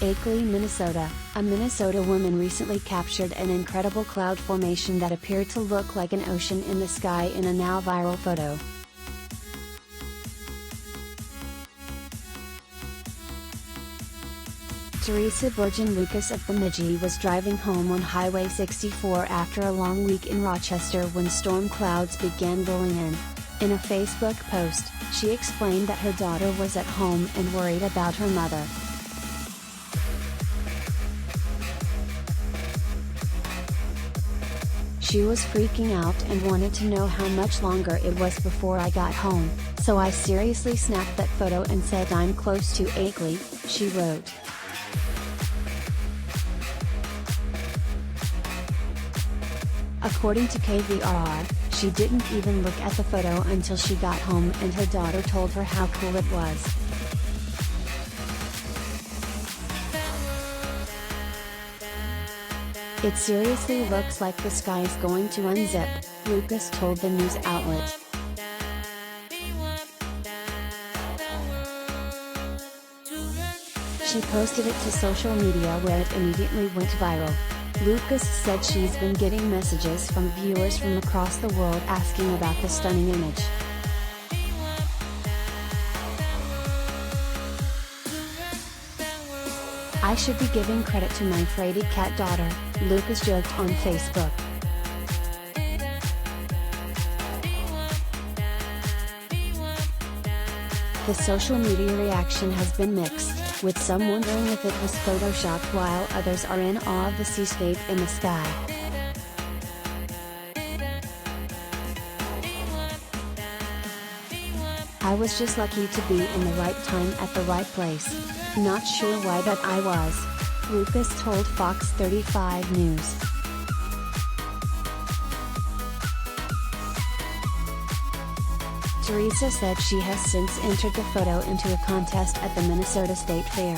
AKELEY, Minnesota. A Minnesota woman recently captured an incredible cloud formation that appeared to look like an ocean in the sky in a now viral photo. Teresa Burgeon Lucas of Bemidji was driving home on Highway 64 after a long week in Rochester when storm clouds began rolling in. In a Facebook post, she explained that her daughter was at home and worried about her mother. She was freaking out and wanted to know how much longer it was before I got home, so I seriously snapped that photo and said I'm close to AKELEY, she wrote. According to KVRR, she didn't even look at the photo until she got home and her daughter told her how cool it was. It seriously looks like the sky's going to unzip, Lucas told the news outlet. She posted it to social media where it immediately went viral. Lucas said she's been getting messages from viewers from across the world asking about the stunning image. I should be giving credit to my fraidy cat daughter, Lucas joked on Facebook. The social media reaction has been mixed, with some wondering if it was photoshopped while others are in awe of the seascape in the sky. I was just lucky to be in the right time at the right place. Not sure why but I was, Lucas told Fox 35 News. Teresa said she has since entered the photo into a contest at the Minnesota State Fair.